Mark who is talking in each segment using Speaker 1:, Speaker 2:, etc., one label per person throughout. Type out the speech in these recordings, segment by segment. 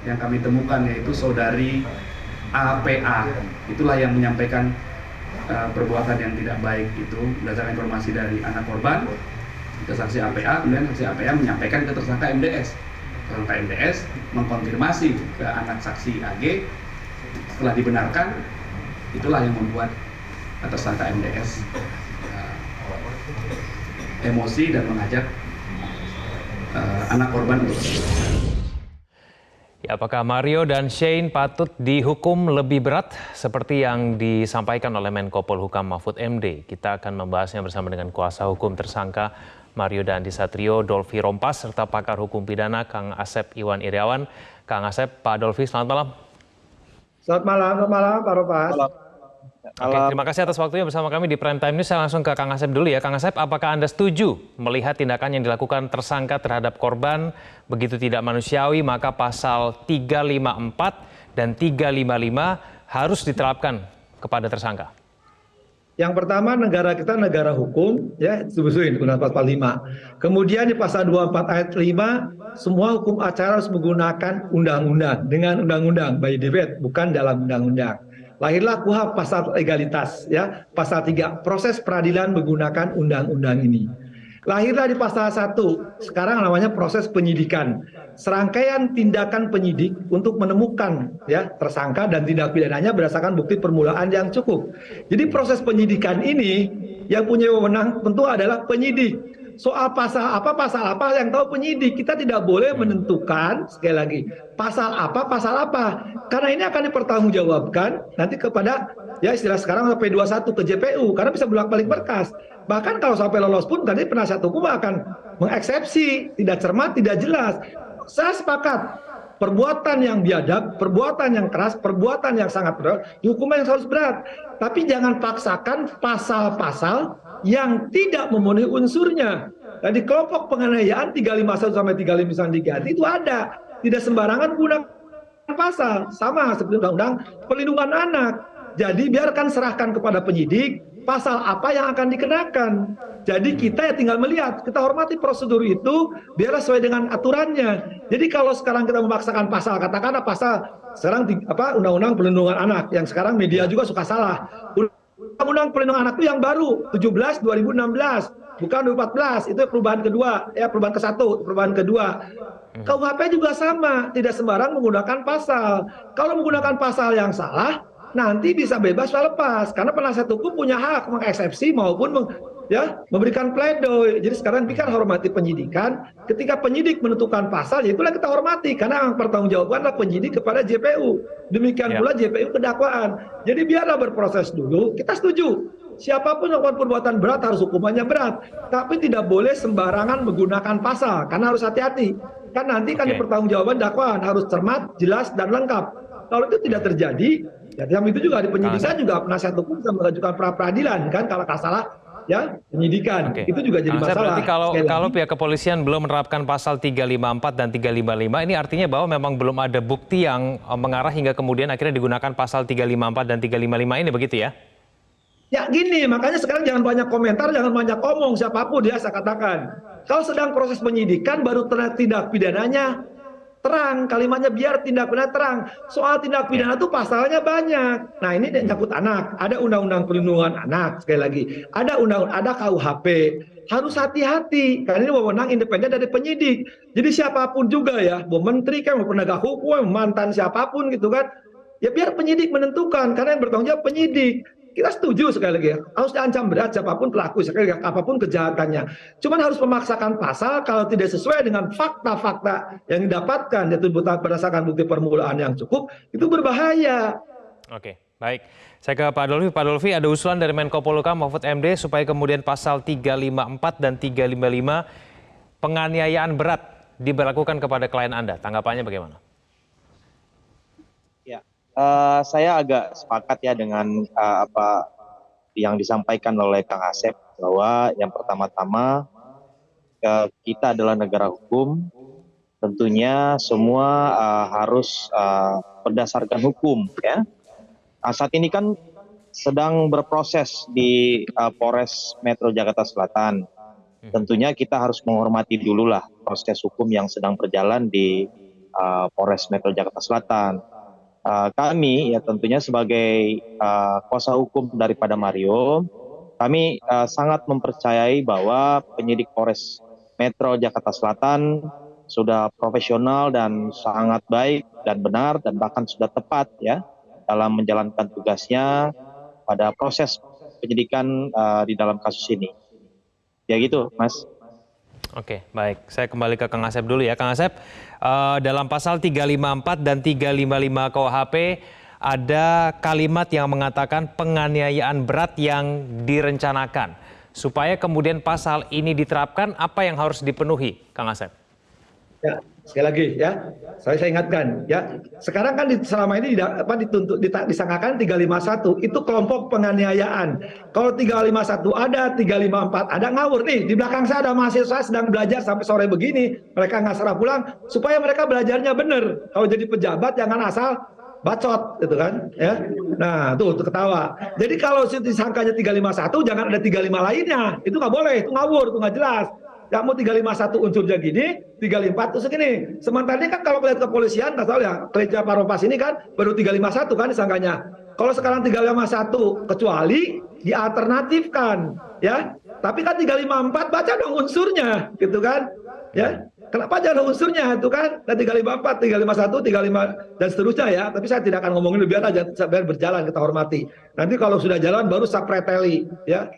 Speaker 1: yang kami temukan, yaitu saudari APA. Itulah yang menyampaikan perbuatan yang tidak baik itu berdasarkan informasi dari anak korban ke saksi APA. Kemudian saksi APA menyampaikan ke tersangka MDS. Tersangka MDS mengkonfirmasi ke anak saksi AG. Setelah dibenarkan, itulah yang membuat tersangka MDS emosi dan mengajak anak korban untuk
Speaker 2: Ya, apakah Mario dan Shane patut dihukum lebih berat seperti yang disampaikan oleh Menko Polhukam Mahfud MD? Kita akan membahasnya bersama dengan kuasa hukum tersangka Mario Dandi Satrio, Dolfi Rompas, serta pakar hukum pidana Kang Asep Iwan Iriawan. Kang Asep, Pak Dolfi, selamat malam.
Speaker 3: Selamat malam Pak Rompas.
Speaker 2: Oke, terima kasih atas waktunya bersama kami di Prime Time News. Saya langsung ke Kang Asep dulu ya. Kang Asep, apakah Anda setuju melihat tindakan yang dilakukan tersangka terhadap korban begitu tidak manusiawi, maka pasal 354 dan 355 harus diterapkan kepada tersangka?
Speaker 3: Yang pertama, negara kita negara hukum, ya, sesuai dengan pasal 5. Kemudian di pasal 24 ayat 5, semua hukum acara harus menggunakan undang-undang, dengan undang-undang, by default, bukan dalam undang-undang. Lahirlah KUHP pasal legalitas, ya, pasal 3, proses peradilan menggunakan undang-undang ini. Lahirlah di pasal 1, sekarang namanya proses penyidikan. Serangkaian tindakan penyidik untuk menemukan, ya, tersangka dan tindak pidananya berdasarkan bukti permulaan yang cukup. Jadi proses penyidikan ini yang punya wewenang tentu adalah penyidik. Soal pasal apa yang tahu penyidik. Kita tidak boleh menentukan, sekali lagi, pasal apa. Karena ini akan dipertanggungjawabkan nanti kepada, ya, istilah sekarang P21 ke JPU, karena bisa bolak-balik berkas. Bahkan kalau sampai lolos pun tadi penasihat hukum akan mengeksepsi, tidak cermat, tidak jelas. Saya sepakat, perbuatan yang biadab, perbuatan yang keras, perbuatan yang sangat berat, hukuman yang harus berat. Tapi jangan paksakan pasal-pasal yang tidak memenuhi unsurnya. Di kelompok penganiayaan 351 sampai 359 diganti itu ada. Tidak sembarangan gunakan pasal. Sama seperti undang-undang perlindungan anak. Jadi biarkan serahkan kepada penyidik pasal apa yang akan dikenakan. Jadi kita ya tinggal melihat, kita hormati prosedur itu biarlah sesuai dengan aturannya. Jadi kalau sekarang kita memaksakan pasal, katakanlah pasal sekarang undang-undang perlindungan anak yang sekarang media juga suka salah. Undang-undang perlindungan anak itu yang baru 17 2016, bukan 2014. Itu perubahan kedua, ya, perubahan ke-1, perubahan kedua. KUHP juga sama, tidak sembarang menggunakan pasal. Kalau menggunakan pasal yang salah, nanti bisa bebas lepas, karena penasihat hukum punya hak mengeksepsi maupun memberikan pledoi. Jadi sekarang kita hormati penyidikan. Ketika penyidik menentukan pasal, ya itulah kita hormati, karena yang pertanggungjawaban adalah penyidik kepada JPU. Demikian pula JPU kedakwaan. Jadi biarlah berproses dulu. Kita setuju, siapapun melakukan perbuatan berat harus hukumannya berat, tapi tidak boleh sembarangan menggunakan pasal, karena harus hati-hati. Kan nanti kan dipertanggungjawaban dakwaan harus cermat, jelas, dan lengkap. Kalau itu tidak terjadi, ya, yang itu juga di penyidikan juga penasihat hukum bisa mengajukan pra peradilan, kan, kalau salah, ya, penyidikan. Itu juga jadi masalah.
Speaker 2: Berarti kalau pihak kepolisian belum menerapkan pasal 354 dan 355, ini artinya bahwa memang belum ada bukti yang mengarah hingga kemudian akhirnya digunakan pasal 354 dan 355 ini, begitu ya?
Speaker 3: Ya gini, makanya sekarang jangan banyak komentar, jangan banyak omong siapapun, ya, saya katakan. Kalau sedang proses penyidikan baru tindak pidananya terang, kalimatnya biar tindak pidana terang. Soal tindak pidana itu pasalnya banyak. Nah, ini menyangkut anak. Ada undang-undang perlindungan anak, sekali lagi. Ada KUHP. Harus hati-hati, karena ini wewenang independen dari penyidik. Jadi siapapun juga, ya, mau menteri kan, mau penegak hukum, mantan siapapun gitu kan, ya biar penyidik menentukan, karena yang bertanggung jawab penyidik. Kita setuju, sekali lagi, harus diancam berat siapapun pelaku, sekali lagi, apapun kejahatannya. Cuman harus memaksakan pasal kalau tidak sesuai dengan fakta-fakta yang didapatkan, yaitu berdasarkan bukti permulaan yang cukup, itu berbahaya.
Speaker 2: Oke, baik. Saya ke Pak Dolfi. Pak Dolfi, ada usulan dari Menko Polhukam Mahfud MD supaya kemudian pasal 354 dan 355 penganiayaan berat diberlakukan kepada klien Anda. Tanggapannya bagaimana?
Speaker 4: Saya agak sepakat, ya, dengan apa yang disampaikan oleh Kang Asep, bahwa yang pertama-tama kita adalah negara hukum, tentunya semua harus berdasarkan hukum, ya. Saat ini kan sedang berproses di Polres Metro Jakarta Selatan. Tentunya kita harus menghormati dululah proses hukum yang sedang berjalan di Polres Metro Jakarta Selatan. Kami ya tentunya sebagai kuasa hukum daripada Mario, kami sangat mempercayai bahwa penyidik Polres Metro Jakarta Selatan sudah profesional dan sangat baik dan benar dan bahkan sudah tepat ya dalam menjalankan tugasnya pada proses penyidikan di dalam kasus ini. Ya gitu, Mas.
Speaker 2: Oke, baik. Saya kembali ke Kang Asep dulu ya. Kang Asep, dalam pasal 354 dan 355 KUHP ada kalimat yang mengatakan penganiayaan berat yang direncanakan. Supaya kemudian pasal ini diterapkan, apa yang harus dipenuhi, Kang Asep?
Speaker 3: Ya, sekali lagi ya, saya ingatkan ya. Sekarang kan selama ini disangkakan 351 itu kelompok penganiayaan. Kalau 351 ada, 354 ada, ngawur nih. Di belakang saya ada mahasiswa sedang belajar sampai sore begini, mereka nggak serah pulang supaya mereka belajarnya benar. Kalau jadi pejabat jangan asal bacot gitu kan ya. Nah, tuh ketawa. Jadi kalau disangkanya 351 jangan ada 35 lainnya. Itu nggak boleh, itu ngawur, itu nggak jelas. Kamu 351 unsurnya gini, 354 itu segini. Sementara ini kan kalau lihat kepolisian, nggak tahu ya, Kelenca Paropas ini kan baru 351 kan disangkanya. Kalau sekarang 351 kecuali dialternatifkan, ya. Tapi kan 354 baca dong unsurnya, gitu kan? Ya. Kenapa jangan unsurnya itu kan? Dan 354, 351, 35 dan seterusnya ya. Tapi saya tidak akan ngomongin lebih aja, biar berjalan kita hormati. Nanti kalau sudah jalan baru sapreteli, ya.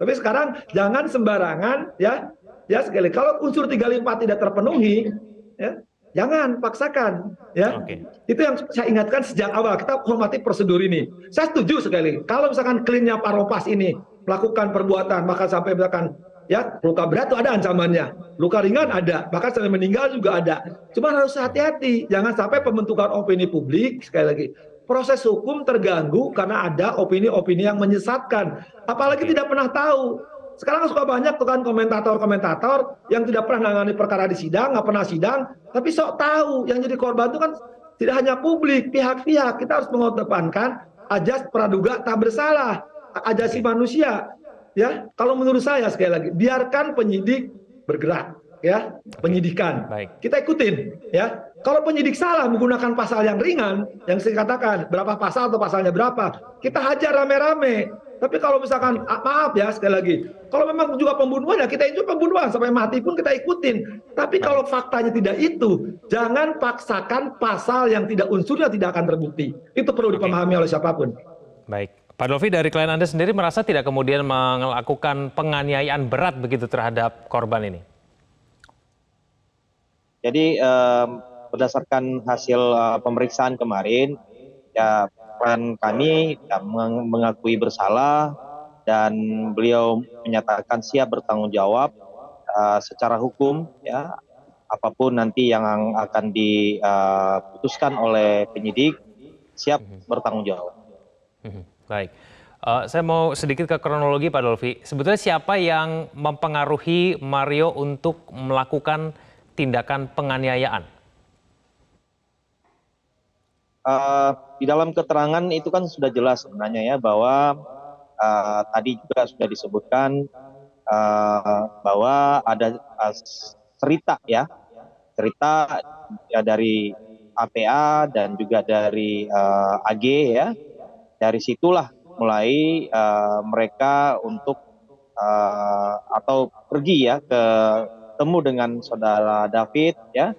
Speaker 3: Tapi sekarang jangan sembarangan ya. Ya sekali, kalau unsur 354 tidak terpenuhi, ya, jangan paksakan, ya.
Speaker 2: Oke.
Speaker 3: Itu yang saya ingatkan sejak awal. Kita hormati prosedur ini. Saya setuju sekali. Kalau misalkan clean-nya Paropas ini melakukan perbuatan, maka sampai misalkan ya luka berat itu ada ancamannya, luka ringan ada, bahkan sampai meninggal juga ada. Cuma harus hati-hati, jangan sampai pembentukan opini publik sekali lagi. Proses hukum terganggu karena ada opini-opini yang menyesatkan. Apalagi tidak pernah tahu. Sekarang suka banyak tuh kan komentator-komentator yang tidak pernah menangani perkara di sidang, nggak pernah sidang, tapi sok tahu yang jadi korban itu kan tidak hanya publik, pihak-pihak. Kita harus mengedepankan ajas praduga tak bersalah, ajasi manusia. Ya, kalau menurut saya sekali lagi, biarkan penyidik bergerak, ya, penyidikan.
Speaker 2: Baik.
Speaker 3: Kita ikutin, ya. Kalau penyidik salah menggunakan pasal yang ringan, yang saya katakan berapa pasal atau pasalnya berapa, kita hajar rame-rame. Tapi kalau misalkan, maaf ya sekali lagi, kalau memang juga pembunuhan ya kita itu pembunuhan sampai mati pun kita ikutin. Tapi kalau faktanya tidak itu, jangan paksakan pasal yang tidak unsurnya tidak akan terbukti. Itu perlu dipahami oleh siapapun.
Speaker 2: Baik. Pak Dolvi, dari klien Anda sendiri merasa tidak kemudian melakukan penganiayaan berat begitu terhadap korban ini?
Speaker 4: Jadi berdasarkan hasil pemeriksaan kemarin, ya klien kami ya, mengakui bersalah dan beliau menyatakan siap bertanggung jawab secara hukum, ya apapun nanti yang akan diputuskan oleh penyidik, siap bertanggung jawab.
Speaker 2: Baik. Saya mau sedikit ke kronologi Pak Dolvi. Sebetulnya siapa yang mempengaruhi Mario untuk melakukan tindakan penganiayaan?
Speaker 4: Di dalam keterangan itu kan sudah jelas sebenarnya ya bahwa tadi juga sudah disebutkan bahwa ada cerita ya dari APA dan juga dari AG ya. Dari situlah mulai mereka untuk atau pergi ya ketemu dengan saudara David ya,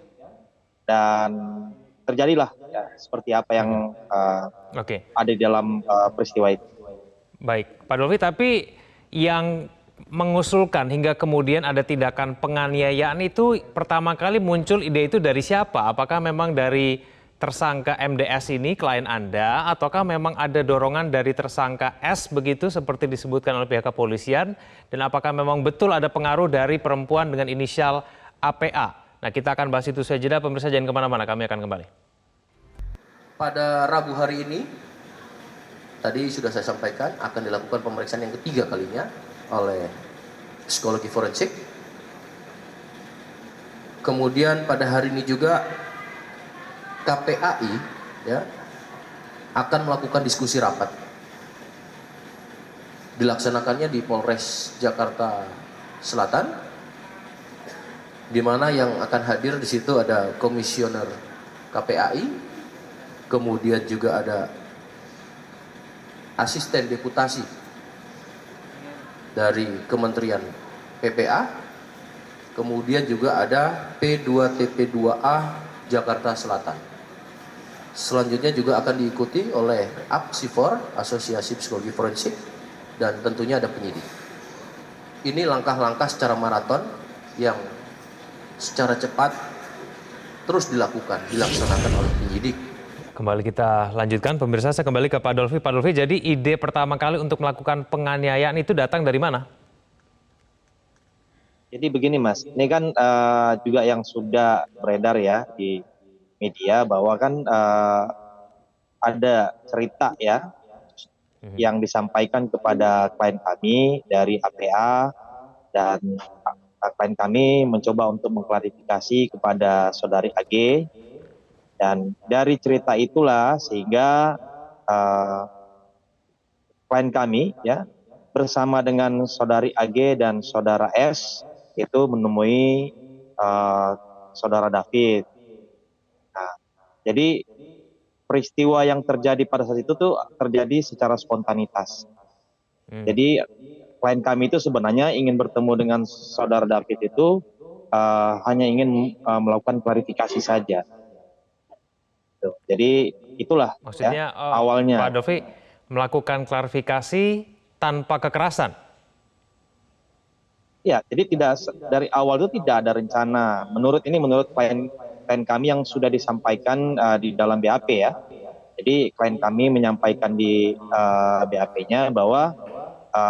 Speaker 4: dan terjadilah ya, seperti apa yang ada di dalam peristiwa itu.
Speaker 2: Baik, Pak Dolvi, tapi yang mengusulkan hingga kemudian ada tindakan penganiayaan itu pertama kali muncul ide itu dari siapa? Apakah memang dari tersangka MDS ini, klien Anda, ataukah memang ada dorongan dari tersangka S begitu seperti disebutkan oleh pihak kepolisian? Dan apakah memang betul ada pengaruh dari perempuan dengan inisial APA? Nah, kita akan bahas itu saja. Pemirsa jangan kemana-mana, kami akan kembali.
Speaker 5: Pada Rabu hari ini, tadi sudah saya sampaikan akan dilakukan pemeriksaan yang ketiga kalinya oleh psikologi forensik. Kemudian pada hari ini juga KPAI ya akan melakukan diskusi rapat. Dilaksanakannya di Polres Jakarta Selatan di mana yang akan hadir di situ ada komisioner KPAI, kemudian juga ada asisten deputasi dari Kementerian PPA, kemudian juga ada P2TP2A Jakarta Selatan. Selanjutnya juga akan diikuti oleh APSIFOR, Asosiasi Psikologi Forensik, dan tentunya ada penyidik. Ini langkah-langkah secara maraton yang secara cepat terus dilaksanakan oleh penyidik.
Speaker 2: Kembali kita lanjutkan, pemirsa, saya kembali ke Pak Dolfi. Pak Dolfi, jadi ide pertama kali untuk melakukan penganiayaan itu datang dari mana?
Speaker 4: Jadi begini Mas, ini kan juga yang sudah beredar ya di media bahwa kan ada cerita ya yang disampaikan kepada klien kami dari APA, dan klien kami mencoba untuk mengklarifikasi kepada saudari AG, dan dari cerita itulah sehingga klien kami ya bersama dengan saudari AG dan saudara S itu menemui saudara David. Nah, jadi peristiwa yang terjadi pada saat itu tuh terjadi secara spontanitas. Jadi klien kami itu sebenarnya ingin bertemu dengan saudara David itu hanya ingin melakukan klarifikasi saja. Tuh, jadi itulah
Speaker 2: Maksudnya
Speaker 4: ya, awalnya.
Speaker 2: Pak Dolfi melakukan klarifikasi tanpa kekerasan?
Speaker 4: Ya, jadi tidak dari awal itu tidak ada rencana. Menurut klien kami yang sudah disampaikan di dalam BAP ya. Jadi klien kami menyampaikan di BAP-nya bahwa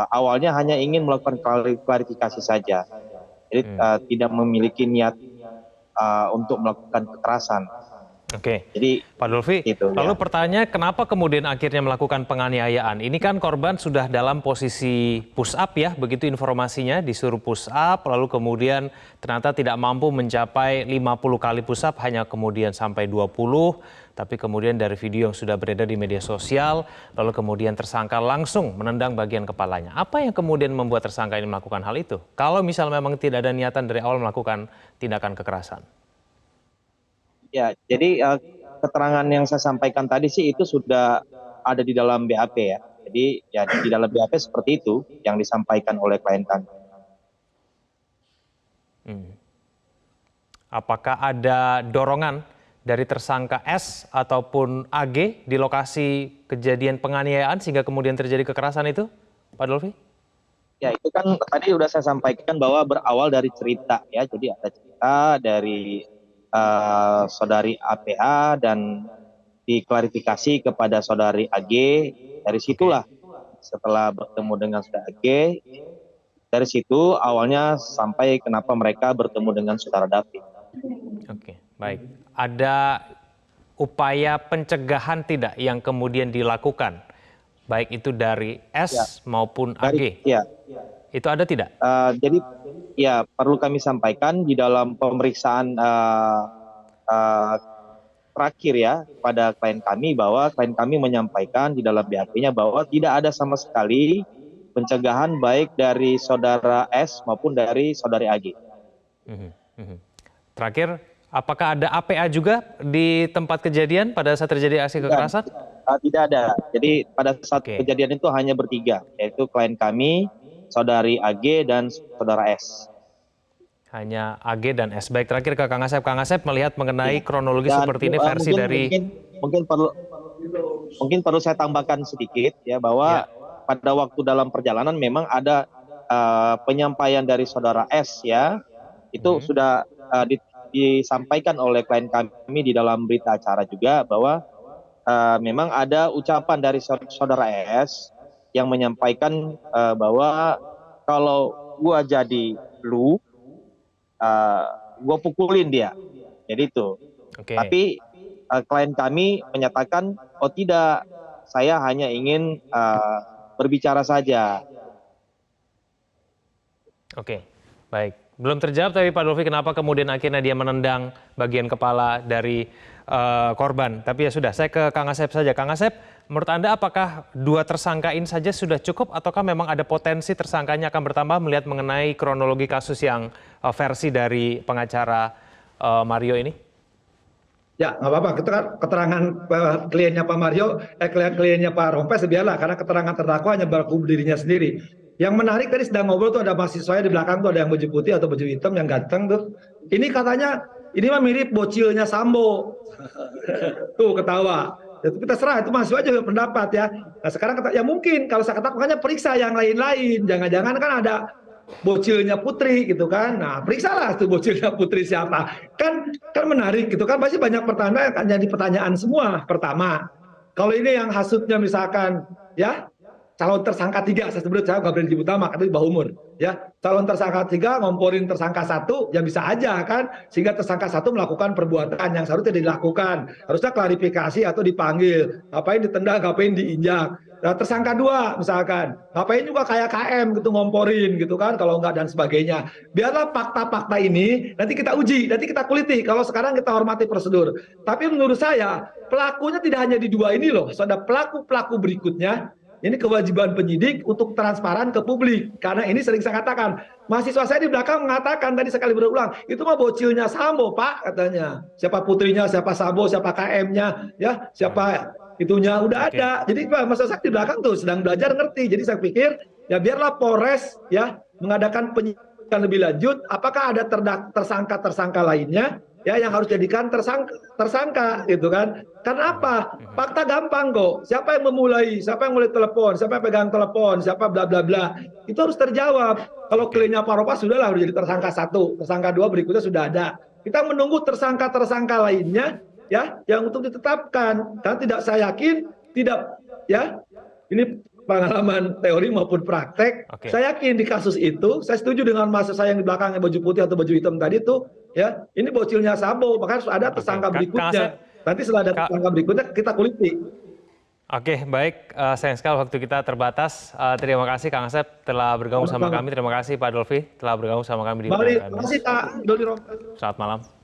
Speaker 4: awalnya hanya ingin melakukan klarifikasi saja. Jadi tidak memiliki niat untuk melakukan kekerasan.
Speaker 2: Oke,
Speaker 4: Jadi
Speaker 2: Pak Dolfi,
Speaker 4: gitu,
Speaker 2: lalu
Speaker 4: ya.
Speaker 2: pertanyaan kenapa kemudian akhirnya melakukan penganiayaan? Ini kan korban sudah dalam posisi push up ya, begitu informasinya, disuruh push up, lalu kemudian ternyata tidak mampu mencapai 50 kali push up, hanya kemudian sampai 20, tapi kemudian dari video yang sudah beredar di media sosial, lalu kemudian tersangka langsung menendang bagian kepalanya. Apa yang kemudian membuat tersangka ini melakukan hal itu? Kalau misal memang tidak ada niatan dari awal melakukan tindakan kekerasan.
Speaker 4: Ya, jadi keterangan yang saya sampaikan tadi sih itu sudah ada di dalam BAP ya. Jadi ya di dalam BAP seperti itu yang disampaikan oleh klien kami.
Speaker 2: Apakah ada dorongan dari tersangka S ataupun AG di lokasi kejadian penganiayaan sehingga kemudian terjadi kekerasan itu, Pak Dolfi?
Speaker 4: Ya, itu kan tadi sudah saya sampaikan bahwa berawal dari cerita ya. Jadi ada cerita dari saudari APA dan diklarifikasi kepada saudari AG. Dari situlah setelah bertemu dengan saudara AG, dari situ awalnya sampai kenapa mereka bertemu dengan saudara David.
Speaker 2: Oke, baik. Ada upaya pencegahan tidak yang kemudian dilakukan, baik itu dari S maupun AG?
Speaker 4: Ya.
Speaker 2: Itu ada tidak?
Speaker 4: Jadi ya perlu kami sampaikan di dalam pemeriksaan terakhir ya pada klien kami bahwa klien kami menyampaikan di dalam BAP-nya bahwa tidak ada sama sekali pencegahan baik dari saudara S maupun dari saudari AG.
Speaker 2: Terakhir, apakah ada APA juga di tempat kejadian pada saat terjadi aksi kekerasan?
Speaker 4: Tidak ada. Jadi pada saat kejadian itu hanya bertiga, yaitu klien kami, saudari AG, dan saudara S.
Speaker 2: Hanya AG dan S. Baik, terakhir ke Kang Asep. Kang Asep melihat mengenai kronologi dan seperti ini versi dari...
Speaker 4: Mungkin perlu saya tambahkan sedikit ya bahwa pada waktu dalam perjalanan memang ada penyampaian dari saudara S ya, itu sudah disampaikan oleh klien kami di dalam berita acara juga bahwa memang ada ucapan dari saudara S yang menyampaikan bahwa kalau gua jadi lu, gua pukulin dia. Jadi itu. Tapi klien kami menyatakan, oh tidak, saya hanya ingin berbicara saja.
Speaker 2: Oke, baik. Belum terjawab tapi Pak Dolfi kenapa kemudian akhirnya dia menendang bagian kepala dari korban. Tapi ya sudah, saya ke Kang Asep saja. Kang Asep, menurut Anda apakah dua tersangka ini saja sudah cukup ataukah memang ada potensi tersangkanya akan bertambah melihat mengenai kronologi kasus yang versi dari pengacara Mario ini?
Speaker 3: Ya, nggak apa-apa. Kita kan keterangan kliennya Pak Mario, kliennya Pak Rompes biarlah, karena keterangan terdakwa hanya berlaku dirinya sendiri. Yang menarik tadi sedang ngobrol tuh ada mahasiswanya di belakang tuh, ada yang baju putih atau baju hitam yang ganteng tuh. Ini katanya, ini mah mirip bocilnya Sambo. Tuh ketawa. Itu kita serah, itu mahasiswa juga pendapat ya. Nah sekarang ya mungkin kalau saya katakan makanya periksa yang lain-lain. Jangan-jangan kan ada bocilnya Putri gitu kan. Nah periksalah tuh bocilnya Putri siapa. Kan menarik gitu kan. Pasti banyak pertanyaan akan jadi pertanyaan semua. Pertama, kalau ini yang hasutnya misalkan ya calon tersangka 3, saya sebut saya Gabriel Dji Utama, karena di bawah umur. Ya, calon tersangka 3 ngomporin tersangka 1, ya bisa aja kan, sehingga tersangka 1 melakukan perbuatan yang seharusnya tidak dilakukan. Harusnya klarifikasi atau dipanggil, ngapain ditendang, ngapain diinjak. Nah, tersangka 2 misalkan, ngapain juga kayak KM gitu ngomporin gitu kan, kalau enggak dan sebagainya. Biarlah fakta-fakta ini nanti kita uji, nanti kita kuliti. Kalau sekarang kita hormati prosedur. Tapi menurut saya pelakunya tidak hanya di 2 ini loh, ada pelaku-pelaku berikutnya. Ini kewajiban penyidik untuk transparan ke publik. Karena ini sering saya katakan, mahasiswa saya di belakang mengatakan tadi sekali berulang, itu mah bocilnya Sambo, Pak, katanya. Siapa putrinya, siapa Sambo, siapa KM-nya, ya, siapa itunya udah ada. Jadi mahasiswa saya di belakang tuh sedang belajar ngerti. Jadi saya pikir ya biarlah Polres ya mengadakan penyidikan lebih lanjut, apakah ada tersangka-tersangka lainnya ya yang harus jadikan tersangka gitu kan. Karena apa? Fakta gampang kok. Siapa yang memulai, siapa yang mulai telepon, siapa yang pegang telepon, siapa bla bla bla. Itu harus terjawab. Kalau kliennya Pak Ropas sudahlah udah jadi tersangka 1, tersangka 2 berikutnya sudah ada. Kita menunggu tersangka-tersangka lainnya ya yang untuk ditetapkan. Karena tidak saya yakin tidak ya. Ini pengalaman teori maupun praktek. Saya yakin di kasus itu, saya setuju dengan mahasiswa saya yang di belakangnya baju putih atau baju hitam tadi tuh, ya ini bocilnya Sambo, maka harus ada tersangka berikutnya. Nanti setelah ada tersangka berikutnya kita kuliti.
Speaker 2: Oke, baik. Sayang sekali waktu kita terbatas. Terima kasih Kang Asep telah bergabung sama kami. Terima kasih Pak Dolfi telah bergabung sama kami di Prime Time.
Speaker 3: Terima kasih Kak Doli.
Speaker 2: Selamat malam.